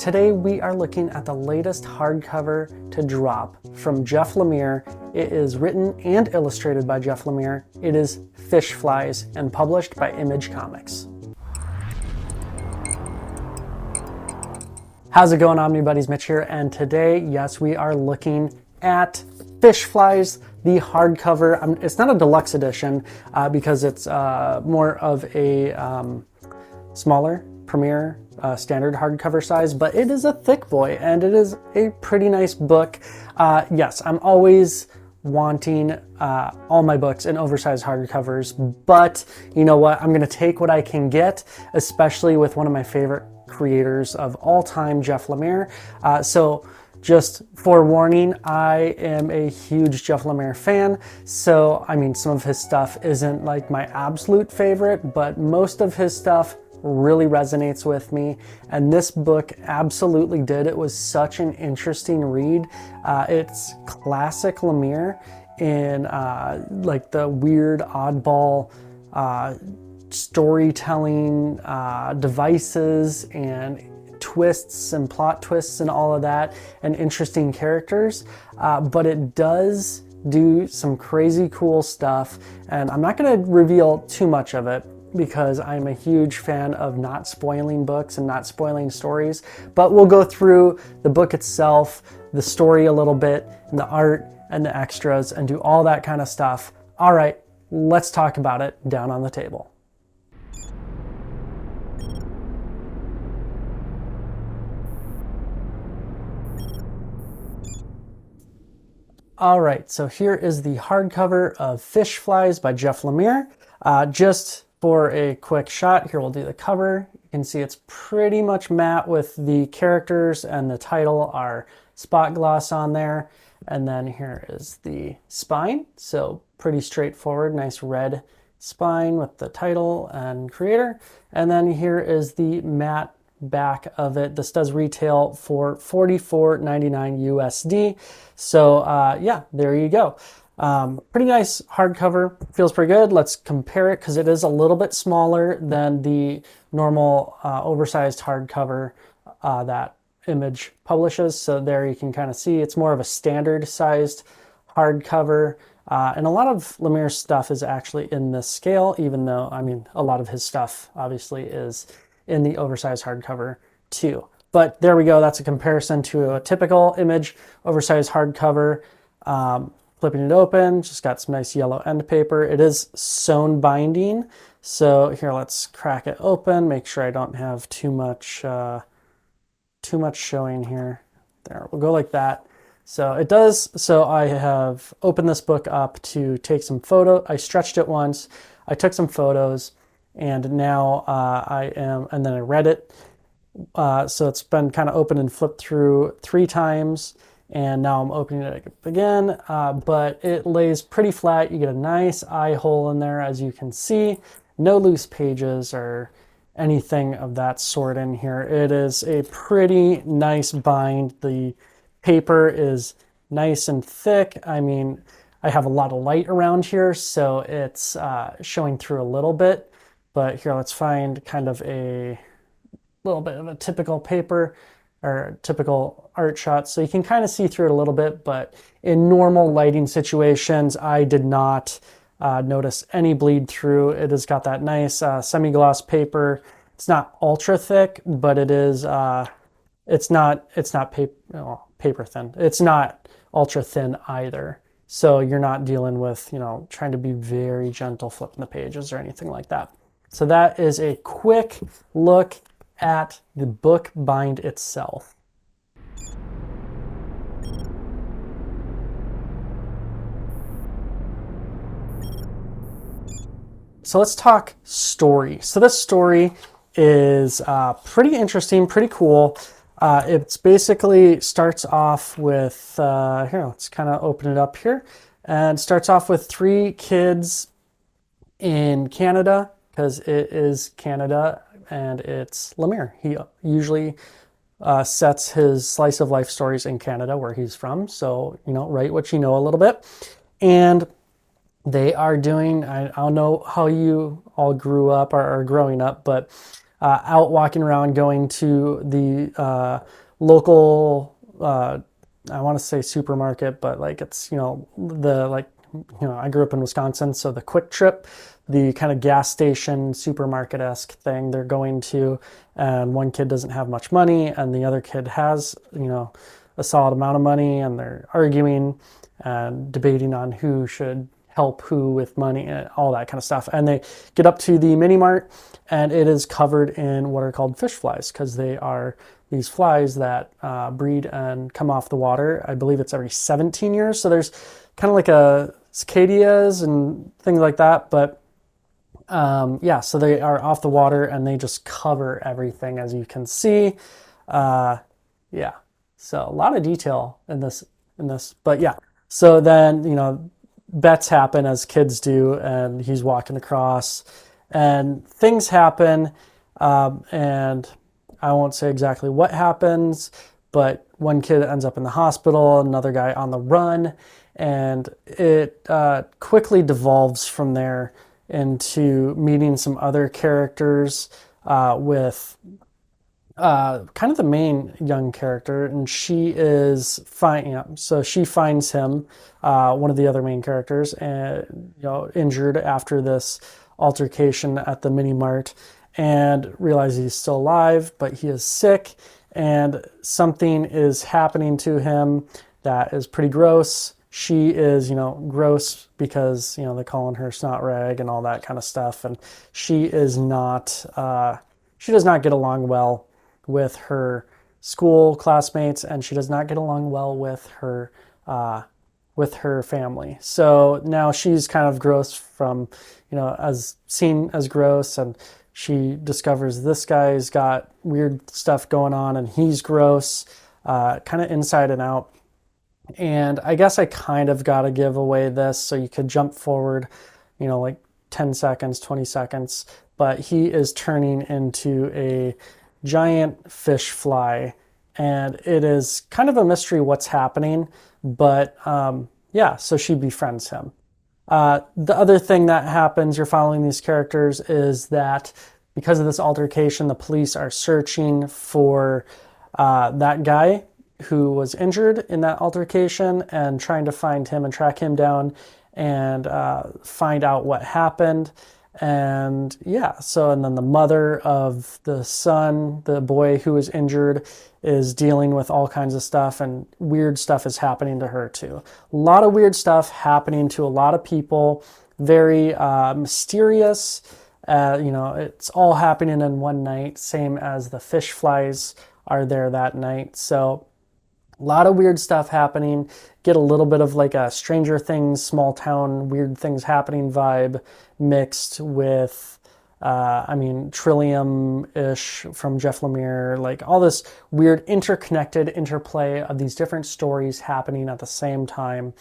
Today we are looking at the latest hardcover to drop from Jeff Lemire. It is written and illustrated by Jeff Lemire. It is Fishflies and published by Image Comics. How's it going, Omnibuddies? Mitch here, and today, yes, we are looking at Fishflies, the hardcover. It's not a deluxe edition because it's more of a smaller premiere standard hardcover size, but it is a thick boy and it is a pretty nice book. Yes, I'm always wanting all my books in oversized hardcovers, but you know what? I'm going to take what I can get, especially with one of my favorite creators of all time, Jeff Lemire. So just forewarning, I am a huge Jeff Lemire fan. So, I mean, some of his stuff isn't like my absolute favorite, but most of his stuff really resonates with me, and this book absolutely did. It was such an interesting read. It's classic Lemire in like the weird oddball storytelling devices and twists and plot twists and all of that, and interesting characters, but it does do some crazy cool stuff, and I'm not going to reveal too much of it because I'm a huge fan of not spoiling books and not spoiling stories. But we'll go through the book itself, the story a little bit, and the art and the extras, and do all that kind of stuff. All right, let's talk about it down on the table. All right, so here is the hardcover of Fishflies by Jeff Lemire. Just for a quick shot, here we'll do the cover. You can see it's pretty much matte with the characters, and the title are spot gloss on there. And then here is the spine. So pretty straightforward, nice red spine with the title and creator. And then here is the matte back of it. This does retail for $44.99 USD. So yeah, there you go. Pretty nice hardcover, feels pretty good. Let's compare it because it is a little bit smaller than the normal oversized hardcover that Image publishes. So there you can kind of see it's more of a standard sized hardcover. And a lot of Lemire's stuff is actually in this scale, even though, I mean, a lot of his stuff obviously is in the oversized hardcover too. But there we go. That's a comparison to a typical Image oversized hardcover. Flipping it open, just got some nice yellow end paper. It is sewn binding. So here, let's crack it open. Make sure I don't have too much showing here. There, we'll go like that. So it does. So I have opened this book up to take some photo. I stretched it once. I took some photos, and now and then I read it. So it's been kind of open and flipped through 3 times. And now I'm opening it up again, but it lays pretty flat. You get a nice eye hole in there, as you can see. No loose pages or anything of that sort in here. It is a pretty nice bind. The paper is nice and thick. I mean, I have a lot of light around here, so it's showing through a little bit. But here, let's find kind of a little bit of a typical paper or typical art shot. So you can kind of see through it a little bit, but in normal lighting situations, I did not notice any bleed through. It has got that nice semi-gloss paper. It's not ultra thick, but it is, it's not paper thin. It's not ultra thin either. So you're not dealing with, you know, trying to be very gentle flipping the pages or anything like that. So that is a quick look at the book bind itself. So let's talk story. So this story is pretty interesting, pretty cool. It's basically starts off with, here, let's kind of open it up here. And starts off with 3 kids in Canada, because it is Canada. And it's Lemire. He usually sets his slice of life stories in Canada, where he's from. So, you know, write what you know a little bit. And they are doing, I don't know how you all grew up or are growing up, but out walking around, going to the local, I want to say supermarket, but like it's, I grew up in Wisconsin, so the Quick Trip, the kind of gas station supermarket-esque thing they're going to, and one kid doesn't have much money and the other kid has, a solid amount of money, and they're arguing and debating on who should help who with money and all that kind of stuff. And they get up to the mini mart, and it is covered in what are called fish flies, because they are these flies that breed and come off the water. I believe it's every 17 years. So there's kind of like a cicadias and things like that. But so they are off the water and they just cover everything, as you can see. So a lot of detail in this, but yeah. So then, bets happen as kids do, and he's walking across and things happen. And I won't say exactly what happens, but one kid ends up in the hospital, another guy on the run, and it quickly devolves from there into meeting some other characters with kind of the main young character, and she is fine. So she finds him, one of the other main characters, and injured after this altercation at the mini mart, and realizes he's still alive, but he is sick, and something is happening to him that is pretty gross. She is, gross because, they're calling her snot rag and all that kind of stuff. And she is not, she does not get along well with her school classmates, and she does not get along well with her family. So now she's kind of gross from, as seen as gross, and she discovers this guy's got weird stuff going on and he's gross, kind of inside and out. And I guess I kind of got to give away this, so you could jump forward, like 10 seconds, 20 seconds, but he is turning into a giant fish fly, and it is kind of a mystery what's happening, but so she befriends him. The other thing that happens, you're following these characters, is that because of this altercation, the police are searching for that guy who was injured in that altercation, and trying to find him and track him down and find out what happened. And and then the mother of the son, the boy who was injured, is dealing with all kinds of stuff, and weird stuff is happening to her too. A lot of weird stuff happening to a lot of people, very mysterious. It's all happening in one night, same as the fish flies are there that night. So a lot of weird stuff happening. Get a little bit of like a Stranger Things, small town, weird things happening vibe mixed with, Trillium-ish from Jeff Lemire, like all this weird interconnected interplay of these different stories happening at the same time.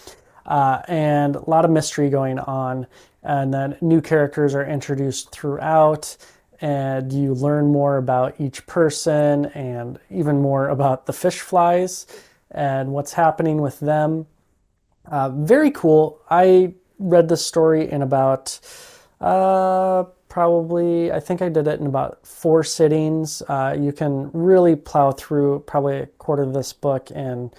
And a lot of mystery going on. And then new characters are introduced throughout, and you learn more about each person and even more about the fish flies and what's happening with them. Very cool. I read this story in about probably, I think I did it in about 4 sittings. You can really plow through probably a quarter of this book in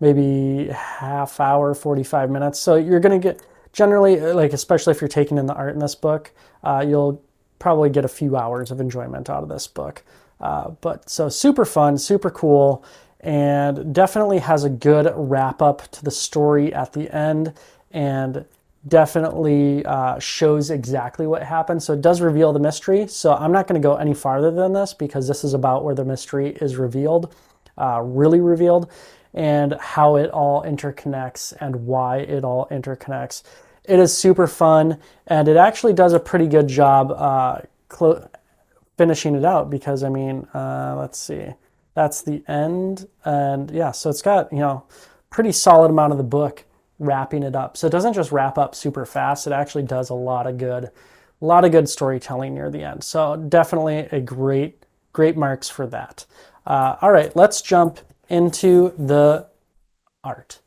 maybe half hour, 45 minutes. So you're going to get, generally, like especially if you're taking in the art in this book, you'll probably get a few hours of enjoyment out of this book. But so super fun, super cool, and definitely has a good wrap up to the story at the end, and definitely shows exactly what happened. So it does reveal the mystery. So I'm not going to go any farther than this, because this is about where the mystery is revealed, really revealed, and how it all interconnects and why it all interconnects. It is super fun, and it actually does a pretty good job finishing it out, because let's see, that's the end. And so it's got, pretty solid amount of the book wrapping it up. So it doesn't just wrap up super fast. It actually does a lot of good storytelling near the end. So definitely a great marks for that. All right, let's jump into the art.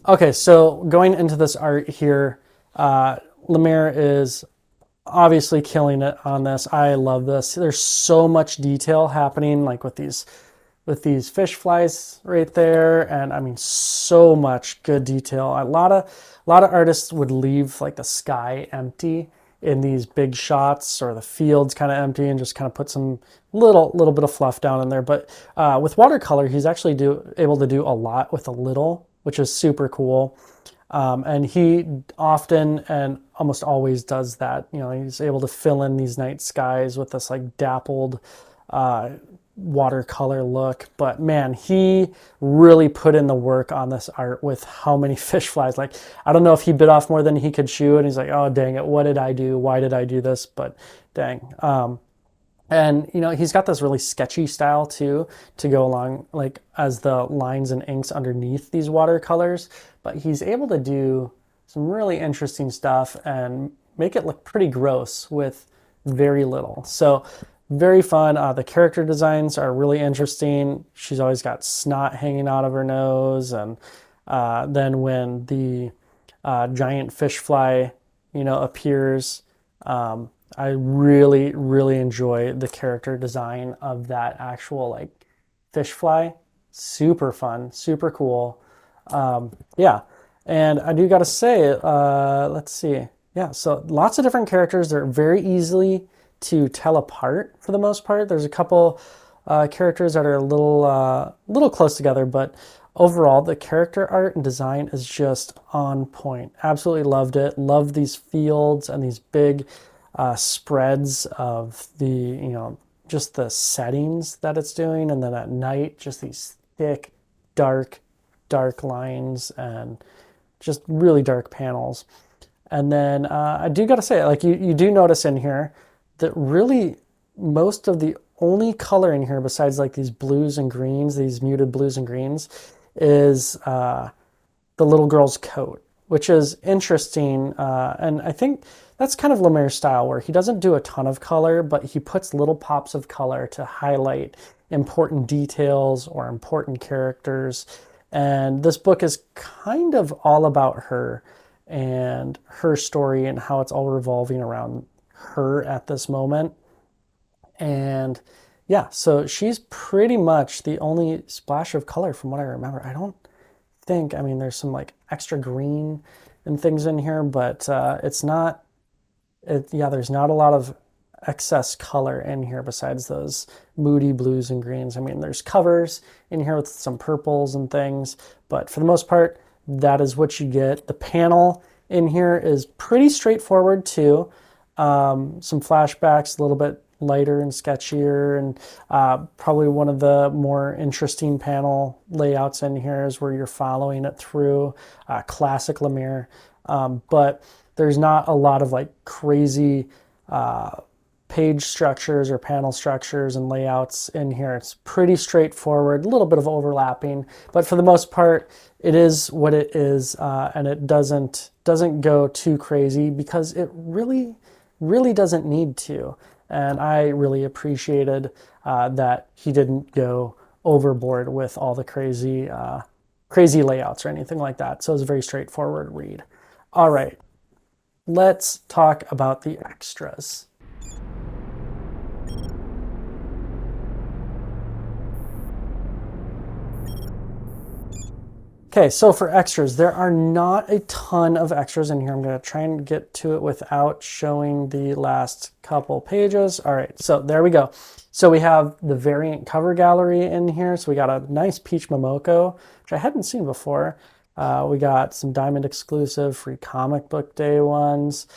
Okay, so going into this art here, Lemire is obviously killing it on this. I love this. There's so much detail happening, like with these fish flies right there, and I mean so much good detail. A lot of artists would leave like the sky empty in these big shots, or the fields kind of empty, and just kind of put some little bit of fluff down in there. But with watercolor, he's actually able to do a lot with a little, which is super cool. And he often and almost always does that. You know, he's able to fill in these night skies with this like dappled uh, watercolor look. But man, he really put in the work on this art with how many fish flies. Like, I don't know if he bit off more than he could chew, and he's like, oh, dang it, what did I do? Why did I do this? But dang. And you know, he's got this really sketchy style too, to go along like as the lines and inks underneath these watercolors. But he's able to do some really interesting stuff and make it look pretty gross with very little. So very fun. The character designs are really interesting. She's always got snot hanging out of her nose, and then when the giant fish fly, you know, appears. I really enjoy the character design of that actual like fish fly. Super fun, super cool. Yeah, and I do got to say, let's see. Yeah, so lots of different characters. They're very easily to tell apart for the most part. There's a couple characters that are a little close together, but overall the character art and design is just on point. Absolutely loved it. Loved these fields and these big spreads of the, you know, just the settings that it's doing, and then at night just these thick dark lines and just really dark panels. And then I do got to say, like, you do notice in here that really most of the only color in here besides like these blues and greens, these muted blues and greens, is the little girl's coat, which is interesting. And I think that's kind of Lemire's style, where he doesn't do a ton of color, but he puts little pops of color to highlight important details or important characters. And this book is kind of all about her and her story and how it's all revolving around her at this moment. And yeah, so she's pretty much the only splash of color from what I remember. I don't think, I mean, there's some like extra green and things in here, but it's not, yeah, there's not a lot of excess color in here besides those moody blues and greens. I mean, there's covers in here with some purples and things, but for the most part, that is what you get. The panel in here is pretty straightforward too. Some flashbacks, a little bit lighter and sketchier, and probably one of the more interesting panel layouts in here is where you're following it through, classic Lemire. But there's not a lot of like crazy page structures or panel structures and layouts in here. It's pretty straightforward, a little bit of overlapping, but for the most part, it is what it is, and it doesn't go too crazy because it really doesn't need to. And I really appreciated that he didn't go overboard with all the crazy layouts or anything like that. So it was a very straightforward read. All right, let's talk about the extras. Okay, so for extras, there are not a ton of extras in here. I'm going to try and get to it without showing the last couple pages. All right, so there we go. So we have the variant cover gallery in here. So we got a nice Peach Momoko, which I hadn't seen before. We got some Diamond exclusive free comic book day ones.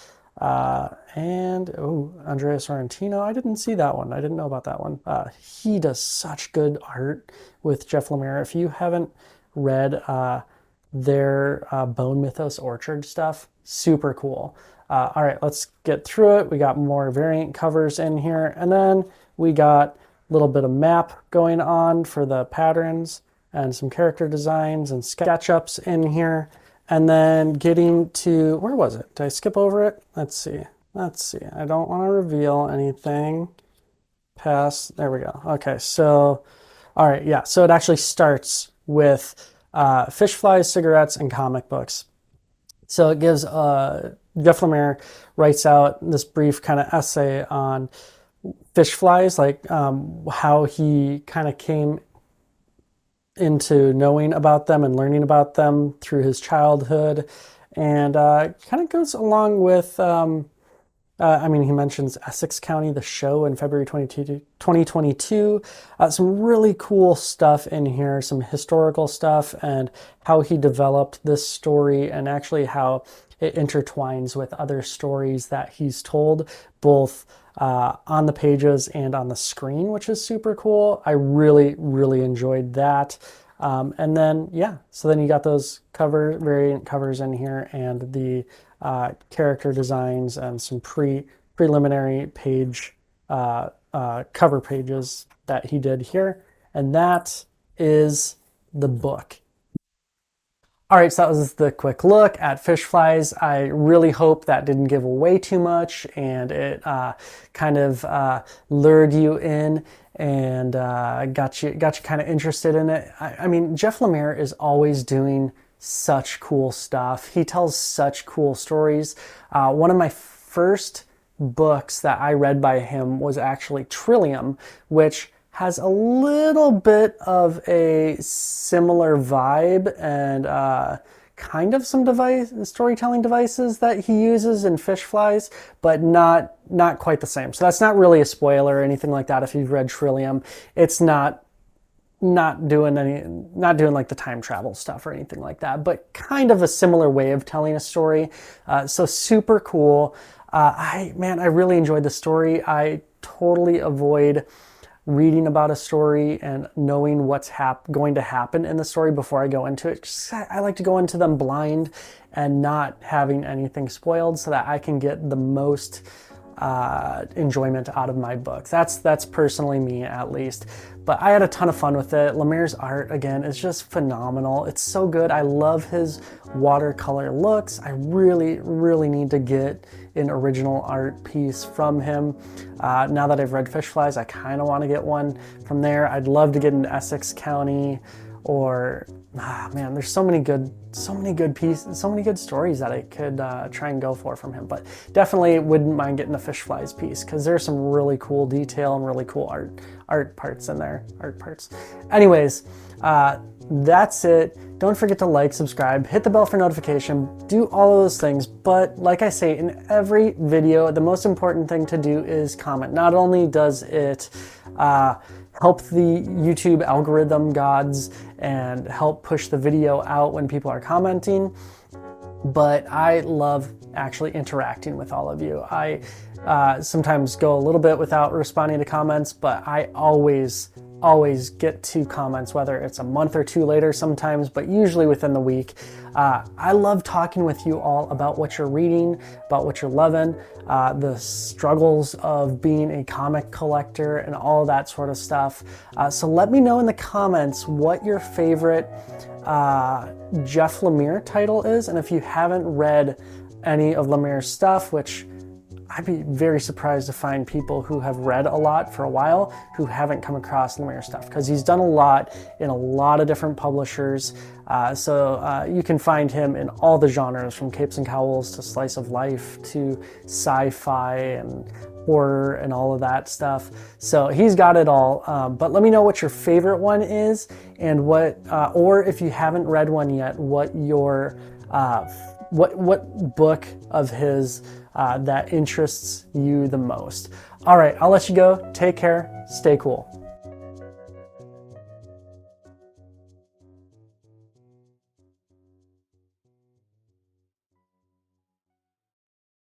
And, oh, Andrea Sorrentino. I didn't see that one. I didn't know about that one. He does such good art with Jeff Lemire. If you haven't read their Bone Mythos Orchard stuff, super cool. All right, let's get through it. We got more variant covers in here, and then we got a little bit of map going on for the patterns and some character designs and sketch-ups in here. And then getting to, where was it? Did I skip over it? Let's see. I don't want to reveal anything past, there we go. Okay, so, all right, yeah. So it actually starts with Fishflies, Cigarettes, and Comic Books. So it gives, Jeff Lemire writes out this brief kind of essay on Fishflies, like how he kind of came into knowing about them and learning about them through his childhood, and kind of goes along with, he mentions Essex County, the show in February 2022. Some really cool stuff in here, some historical stuff, and how he developed this story, and actually how it intertwines with other stories that he's told, both on the pages and on the screen, which is super cool. I really, really enjoyed that. And then, yeah, so then you got those variant covers in here, and the character designs and some preliminary page cover pages that he did here. And that is the book. All right, so that was the quick look at Fishflies. I really hope that didn't give away too much, and it kind of lured you in and got you kind of interested in it. I mean, Jeff Lemire is always doing such cool stuff. He tells such cool stories. One of my first books that I read by him was actually Trillium, which has a little bit of a similar vibe and kind of some storytelling devices that he uses in Fishflies, but not quite the same. So that's not really a spoiler or anything like that. If you've read Trillium, it's not doing like the time travel stuff or anything like that, but kind of a similar way of telling a story. So super cool. I really enjoyed the story. I totally avoid reading about a story and knowing what's going to happen in the story before I go into it. I like to go into them blind and not having anything spoiled, so that I can get the most enjoyment out of my book. That's personally me, at least. But I had a ton of fun with it. Lemire's art, again, is just phenomenal. It's so good. I love his watercolor looks. I really, really need to get an original art piece from him. Now that I've read Fishflies, I kind of want to get one from there. I'd love to get into Essex County, or there's so many good pieces, so many good stories that I could try and go for from him. But definitely wouldn't mind getting a Fishflies piece, because there's some really cool detail and really cool art parts in there. Anyways, that's it. Don't forget to like, subscribe, hit the bell for notification, do all of those things. But like I say in every video, the most important thing to do is comment. Not only does it help the YouTube algorithm gods and help push the video out when people are commenting, but I love actually interacting with all of you. I sometimes go a little bit without responding to comments, but I always get to comments, whether it's a month or two later sometimes, but usually within the week. I love talking with you all about what you're reading, about what you're loving, the struggles of being a comic collector and all that sort of stuff. So let me know in the comments what your favorite Jeff Lemire title is, and if you haven't read any of Lemire's stuff, which I'd be very surprised to find people who have read a lot for a while who haven't come across Lemire stuff, because he's done a lot in a lot of different publishers. So you can find him in all the genres, from capes and cowls to slice of life to sci-fi and horror and all of that stuff. So he's got it all. But let me know what your favorite one is, and what, or if you haven't read one yet, what your what book of his that interests you the most. All right, I'll let you go. Take care. Stay cool.